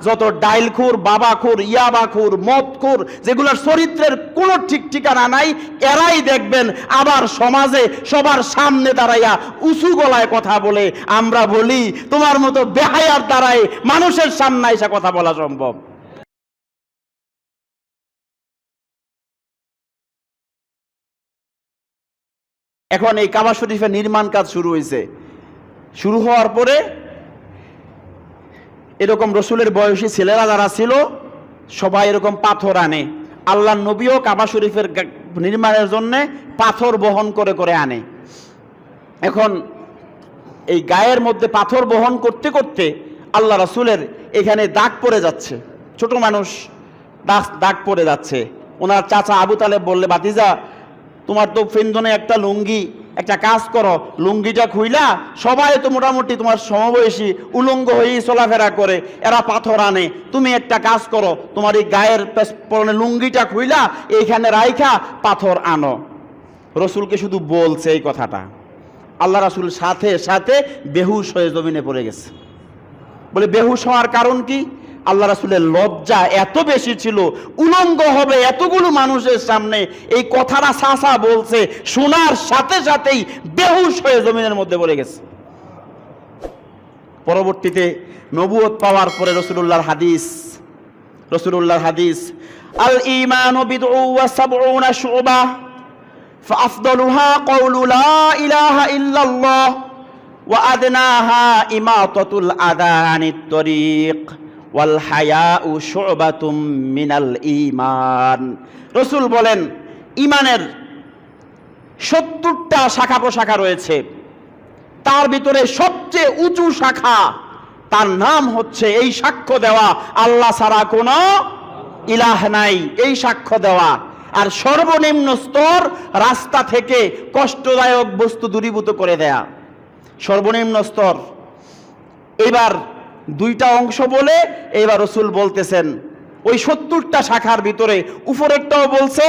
যত ডাইলখোর, বাবাখোর, ইয়াবাখোর, মদখোর, যেগুলোর চরিত্রের কোনো ঠিক ঠিকানা নাই, এরাই দেখবেন আবার সমাজে সবার সামনে দাঁড়াইয়া উঁচু গলায় কথা বলে। আমরা বলি তোমার মতো বেহায়ার দ্বারাই মানুষের সামনে এসে কথা বলা সম্ভব? এখন এই কাবা শরীফের নির্মাণ কাজ শুরু হয়েছে। শুরু হওয়ার পরে এরকম রসুলের বয়সী ছেলেরা যারা ছিল সবাই এরকম পাথর আনে। আল্লাহর নবীও কাবা শরীফের নির্মাণের জন্য পাথর বহন করে করে আনে। এখন এই গায়ের মধ্যে পাথর বহন করতে করতে আল্লাহ রসুলের এখানে দাগ পড়ে যাচ্ছে, ছোট মানুষ দাগ পড়ে যাচ্ছে। ওনার চাচা আবু তালেব বললে, ভাতিজা তোমার তো ফিন্দনে একটা লুঙ্গি, একটা কাজ করো, লুঙ্গিটা খুইলা, সবাই তো মোটামুটি তোমার সমবয়সী উলঙ্গ হয়েই চলাফেরা করে, এরা পাথর আনে, তুমি একটা কাজ করো, তোমার এই গায়ের পরনে লুঙ্গিটা খুইলা এইখানে রাইখা পাথর আনো। রসুলকে শুধু বলছে এই কথাটা, আল্লাহ রাসূল সাথে সাথে বেহুশ হয়ে জমিনে পড়ে গেছে। বলে বেহুশ হওয়ার কারণ কি? আল্লাহ রাসূলের লজ্জা এত বেশি ছিল, উলঙ্গ হবে এতগুলো মানুষের সামনে এই কথাটা সাসা বলছে, শোনার সাথে সাথেই বেহুশ হয়ে জমিনের মধ্যে পড়ে গেছে। পরবর্তীতে নবুয়ত পাওয়ার পরে রসুলুল্লাহর হাদিস, আল ঈমানু বিদউ ওয়া সাবউনা শুবা ফাআফদালুহা কাউলু লা ইলাহা ইল্লাল্লাহ ওয়া আদনাহা ইমাতাতুল আযা আনিত তরিক ওয়াল হায়াউ শুবাতুম মিনাল ঈমান। রসুল বলেন ঈমানের 70টা শাখা প্রশাখা রয়েছে, তার ভিতরে সবচেয়ে উঁচু শাখা, তার নাম হচ্ছে এই সাক্ষ্য দেওয়া আল্লাহ ছাড়া কোনো ইলাহ নাই, এই সাক্ষ্য দেওয়া। আর সর্বনিম্ন স্তর রাস্তা থেকে কষ্টদায়ক বস্তু দূরীভূত করে দেয়া, সর্বনিম্ন স্তর। এবার দুইটা অংশ বলে এবার রসুল বলতেছেন ওই 70টা শাখার ভিতরে উপরেরটাও বলছে,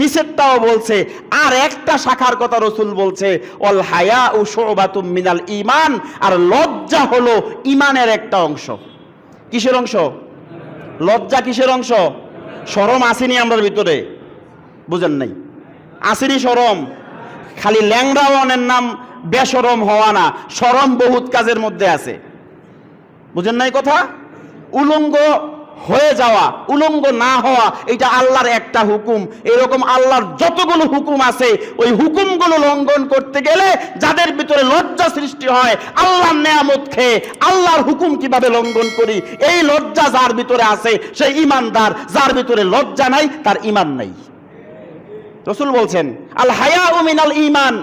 নিচেরটাও বলছে, আর একটা শাখার কথা রসুল বলছে, অল হায়া ও শুবাতুম মিনাল ঈমান। আর লজ্জা হলো ঈমানের একটা অংশ। কিসের অংশ? লজ্জা কিসের অংশ? শরম আসেনি আমরার ভিতরে? বুঝেন নাই? আসেনি শরম? খালি ল্যাংড়াওয়ানের নাম বেশরম হওয়া না, শরম বহুত কাজের মধ্যে আছে। বুঝেন নাই কথা? উলঙ্গ হয়ে যাওয়া, উলঙ্গ না হওয়া, এটা আল্লাহর একটা হুকুম। এরকম আল্লাহর যতগুলো হুকুম আছে ওই হুকুমগুলো লঙ্ঘন করতে গেলে যাদের ভিতরে লজ্জা সৃষ্টি হয়, আল্লাহর নেয়ামত খেয়ে আল্লাহর হুকুম কিভাবে লঙ্ঘন করি, এই লজ্জা যার ভিতরে আছে সে ঈমানদার। যার ভিতরে লজ্জা নাই তার ঈমান নাই। রাসূল বলছেন আল হায়াউ মিনাল ঈমান,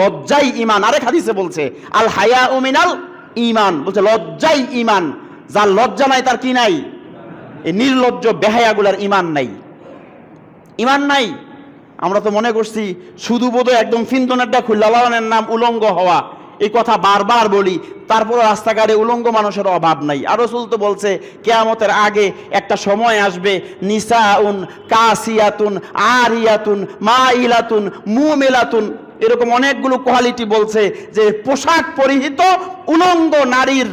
লজ্জাই ঈমান। আরেক হাদিসে বলছে আল হায়াউ মিনাল ঈমান, বলছে লজ্জাই ঈমান। যার লজ্জা নাই তার কি নাই? এই নির্লজ্জ বেহায়াগুলার ঈমান নাই, ঈমান নাই। আমরা তো মনে করছি শুধু বোধহয় একদম ফিন্দনেরটা খুল্লাওয়ানের নাম উলঙ্গ হওয়া, এই কথা বারবার বলি, তারপর রাস্তাঘাটে উলঙ্গ মানুষের অভাব নাই। আর রাসূল তো বলছে কিয়ামতের আগে একটা সময় আসবে, নিসাউন কাসিয়াতুন আরিয়াতুন মাইলাতুন মুমিলাতুন, এরকম অনেকগুলো কোয়ালিটি বলছে যে পোশাক পরিহিত উলঙ্গ নারীর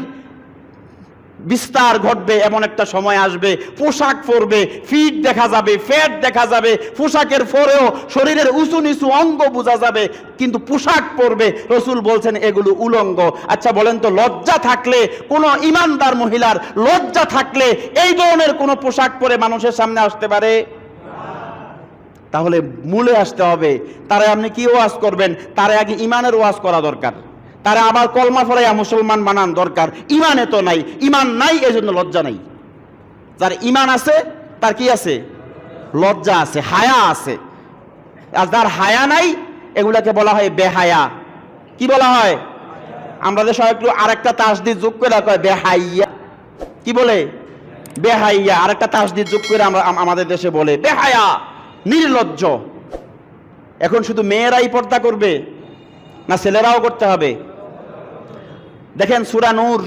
বিস্তার ঘটবে। এমন একটা সময় আসবে পোশাক পরবে, ফিট দেখা যাবে, ফ্যাট দেখা যাবে, পোশাকের পরেও শরীরের উঁচু নিচু অঙ্গ বোঝা যাবে, কিন্তু পোশাক পরবে। রসুল বলছেন এগুলো উলঙ্গ। আচ্ছা বলেন তো, লজ্জা থাকলে কোনো ইমানদার মহিলার লজ্জা থাকলে এই ধরনের কোনো পোশাক পরে মানুষের সামনে আসতে পারে? তাহলে মূলে আসতে হবে। তারা আপনি কি ওয়াজ করবেন? তারা আগে ইমানের ওয়াজ করা দরকার, তারা আবার কলমা পড়াইয়া মুসলমান বানান দরকার। ইমানে তো নাই, ইমান নাই, এই জন্য লজ্জা নাই। যার ইমান আছে তার কি আছে? লজ্জা আছে, হায়া আছে। আর যার হায়া নাই এগুলাকে বলা হয় বেহায়া। কি বলা হয়? আমরা দেশে একটু আরেকটা তাসদিদ যোগ করে কয় বেহাইয়া। কি বলে? বেহাইয়া। আরেকটা তাসদিদ যোগ করে আমরা আমাদের দেশে বলে বেহায়া, নির্লজ্জ। এখন শুধু মেয়েরাই পর্দা করবে না ছেলেরাও করতে হবে? দেখেন সূরা নূর,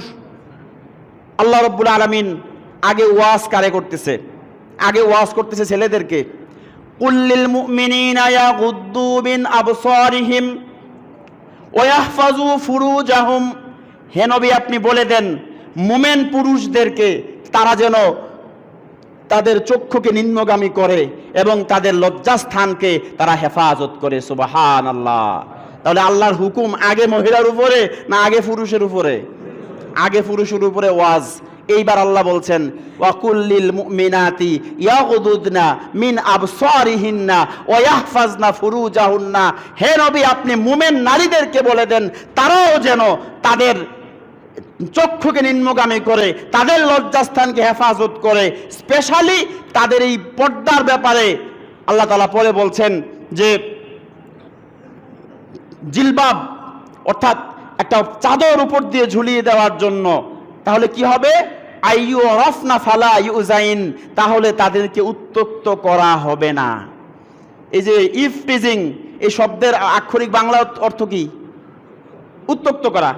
আল্লাহ রাব্বুল আলামিন আগে ওয়াজ কারে করতেছে? আগে ওয়াজ করতেছে ছেলেদেরকে। কুল্লিল মুমিনিনা ইয়াগুদ্দু মিন আবসারিহিম ওয়া ইয়াহফাজু ফুরুজাহুম। হে নবী আপনি বলে দেন মুমিন পুরুষদেরকে তারা যেন তাদের চক্ষুকে নিম্নগামী করে এবং তাদের লজ্জাস্থানকে তারা হেফাজত করে। সুবহানাল্লাহ। তাহলে আল্লাহর হুকুম আগে মহিলার উপরে না আগে পুরুষের উপরে? আগে পুরুষের উপরে ওয়াজ। এইবার আল্লাহ বলছেন ওয়াকুল্লিল মুমিনাতি ইয়াগুদুদনা মিন আবসারিহিন্না ওয়া ইয়াহফাজনা ফুরুজাহুন্না। হে নবী, আপনি মুমিন নারীদেরকে বলে দেন তারাও যেন তাদের চক্ষুকে নিম্নগামী করে, তাদের লজ্জাস্থানকে হেফাজত করে। স্পেশালি তাদের এই পর্দার ব্যাপারে আল্লাহ তাআলা পরে বলছেন যে জিলবাব অর্থাৎ একটা চাদর উপর দিয়ে ঝুলিয়ে দেওয়ার জন্য। তাহলে কি হবে? আইয়ু রফনা ফালা ইউজাইন, তাহলে তাদেরকে উত্তক্ত করা হবে না। এই যে ইফটিজিং, এই শব্দের আক্ষরিক বাংলা অর্থ কি? উত্তক্ত করা।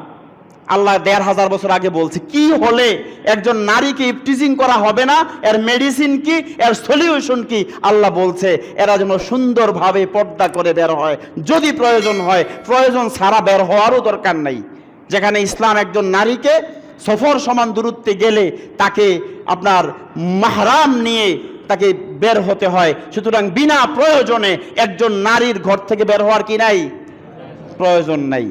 আল্লাহ ১৫০০ বছর আগে বলছে কি হলে একজন নারীকে ইফটিজিং করা হবে না, এর মেডিসিন কি, এর সলিউশন কি। আল্লাহ বলছে এরা যেন সুন্দরভাবে পর্দা করে বের হয়, যদি প্রয়োজন হয়। প্রয়োজন ছাড়া বের হওয়ারও দরকার নাই। যেখানে ইসলাম একজন নারীকে সফর সমান দূরত্বে গেলে তাকে আপনার মাহরাম নিয়ে তাকে বের হতে হয়, সুতরাং বিনা প্রয়োজনে একজন নারীর ঘর থেকে বের হওয়ার কি নাই? প্রয়োজন নাই।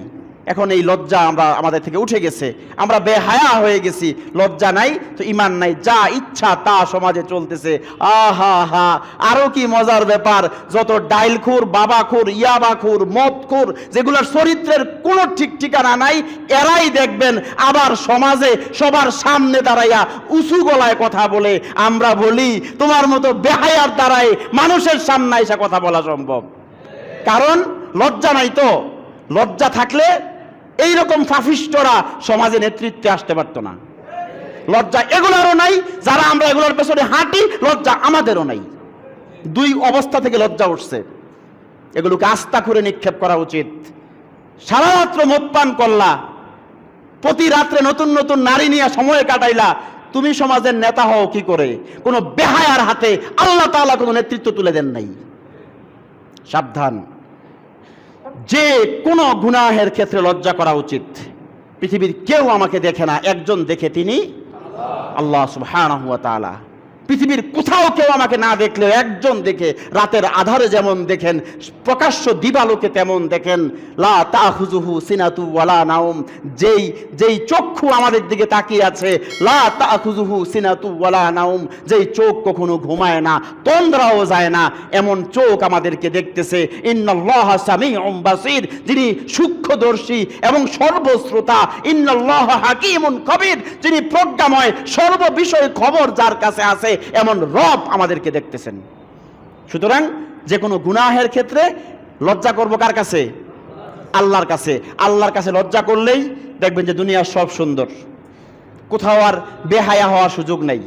এখন এই লজ্জা আমাদের থেকে উঠে গেছে, আমরা বেহায়া হয়ে গেছি। লজ্জা নাই তো ইমান নাই, যা ইচ্ছা তা সমাজে চলতেছে। আহা হা, আরো কি মজার ব্যাপার, যত ডাইলখোর, বাবাখোর, ইয়াবাখোর, মদখোর, যেগুলোর চরিত্রের কোনো ঠিক ঠিকানা নাই, এরাই দেখবেন আবার সমাজে সবার সামনে দাঁড়াইয়া উঁচু গলায় কথা বলে। আমরা বলি তোমার মতো বেহায়ার দ্বারাই মানুষের সামনে এসে কথা বলা সম্ভব, কারণ লজ্জা নাই। তো লজ্জা থাকলে এইরকম ফাফিস্টরা সমাজে নেতৃত্বে আসতে পারতো না। লজ্জা এগুলোরও নাই, যারা আমরা এগুলোর পেছনে হাঁটি, লজ্জা আমাদেরও নাই। দুই অবস্থা থেকে লজ্জা উঠছে। এগুলোকে আস্থা করে নিক্ষেপ করা উচিত। সারা রাত্র মদ পান করলা, প্রতি রাত্রে নতুন নতুন নারী নিয়ে সময় কাটাইলা, তুমি সমাজের নেতা হও কি করে? কোনো বেহায়ার হাতে আল্লাহ তাআলা কোনো নেতৃত্ব তুলে দেন নাই। সাবধান, যে কোনো গুনাহের ক্ষেত্রে লজ্জা করা উচিত। পৃথিবীর কেউ আমাকে দেখে না, একজন দেখে, তিনি আল্লাহ সুবহানাহু ওয়া তাআলা। পৃথিবীর কোথাও কেউ আমাকে না দেখলেও একজন দেখে। রাতের আধারে যেমন দেখেন, প্রকাশ্য দিবালোকে তেমন দেখেন। লা তাখুযুহু সিনাতু ওয়ালা নাওম, যেই চক্ষু আমাদের দিকে তাকিয়ে আছে, লা তাখুযুহু সিনাতু ওয়ালা নাওম, যেই চোখ কখনো ঘুমায় না, তন্দ্রাও যায় না, এমন চোখ আমাদেরকে দেখতেছে। ইন্নাল্লাহা সামিউম বাসীর, যিনি সূক্ষ্মদর্শী এবং সর্বশ্রোতা। ইন্নাল্লাহা হাকীমুন কবির, যিনি প্রজ্ঞাময়, সর্ববিষয় খবর যার কাছে আছে, এমন রব আমাদেরকে দেখতেছেন। সুতরাং যে কোনো গুনাহের ক্ষেত্রে লজ্জা করব কার কাছে? আল্লাহর কাছে। আল্লাহর কাছে লজ্জা করলেই দেখবেন যে দুনিয়ার সব সুন্দর, কোথাও আর বেহায়া হওয়ার সুযোগ নাই।